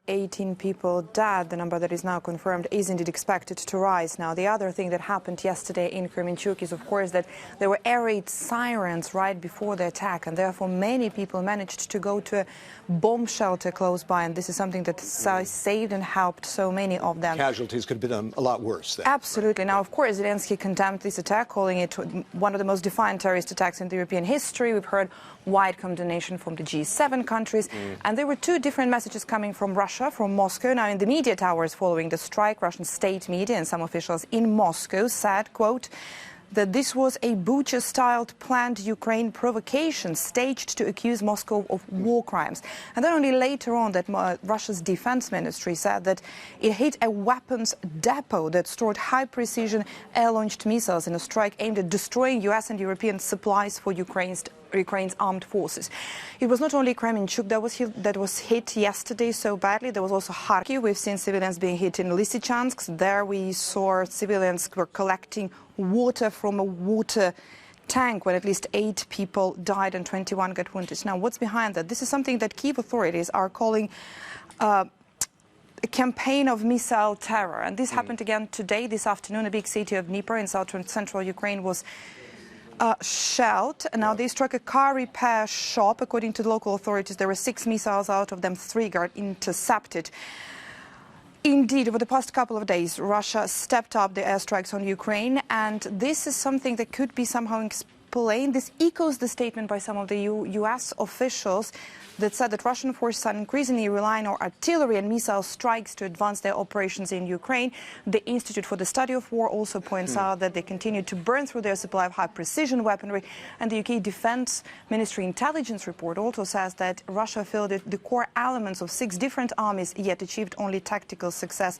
18 people dead. The number that is now confirmed is indeed expected to rise. Now, the other thing that happened yesterday in Kremenchuk is, of course, that there were air raid sirens right before the attack, and therefore many people managed to go to a bomb shelter close by, and this is something that saved and helped so many of them. Casualties could have been a lot worse then. Absolutely. Now, of course, Zelensky condemned this attack, calling it one of the most defiant terrorist attacks in the European history. We've heard wide condemnation from the G7 countries, and there were two different messages coming from Russia, from Moscow. Now, in the immediate hours following the strike, Russian state media and some officials in Moscow said, quote, that this was a Bucha-styled planned Ukraine provocation staged to accuse Moscow of war crimes. And then only later on that Russia's defense ministry said that it hit a weapons depot that stored high-precision air-launched missiles in a strike aimed at destroying US and European supplies for Ukraine's armed forces. It was not only Kremenchuk that was hit yesterday so badly. There was also Kharkiv. We've seen civilians being hit in Lysychansk. There we saw civilians were collecting water from a water tank when at least 8 people died and 21 got wounded. Now, what's behind that? This is something that Kyiv authorities are calling a campaign of missile terror. And this happened again today, this afternoon. A big city of Dnipro in central Ukraine was shelled. Now, they struck a car repair shop. According to the local authorities, there were 6 missiles, out of them 3 got intercepted. Indeed, over the past couple of days, Russia stepped up the airstrikes on Ukraine, and this is something that could be somehow explained. This echoes the statement by some of the U.S. officials that said that Russian forces are increasingly relying on artillery and missile strikes to advance their operations in Ukraine. The Institute for the Study of War also points out that they continue to burn through their supply of high-precision weaponry. And the UK Defence Ministry intelligence report also says that Russia fielded the core elements of 6 different armies, yet achieved only tactical success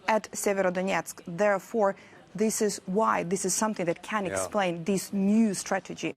at Severodonetsk. Therefore, this is something that can explain this new strategy.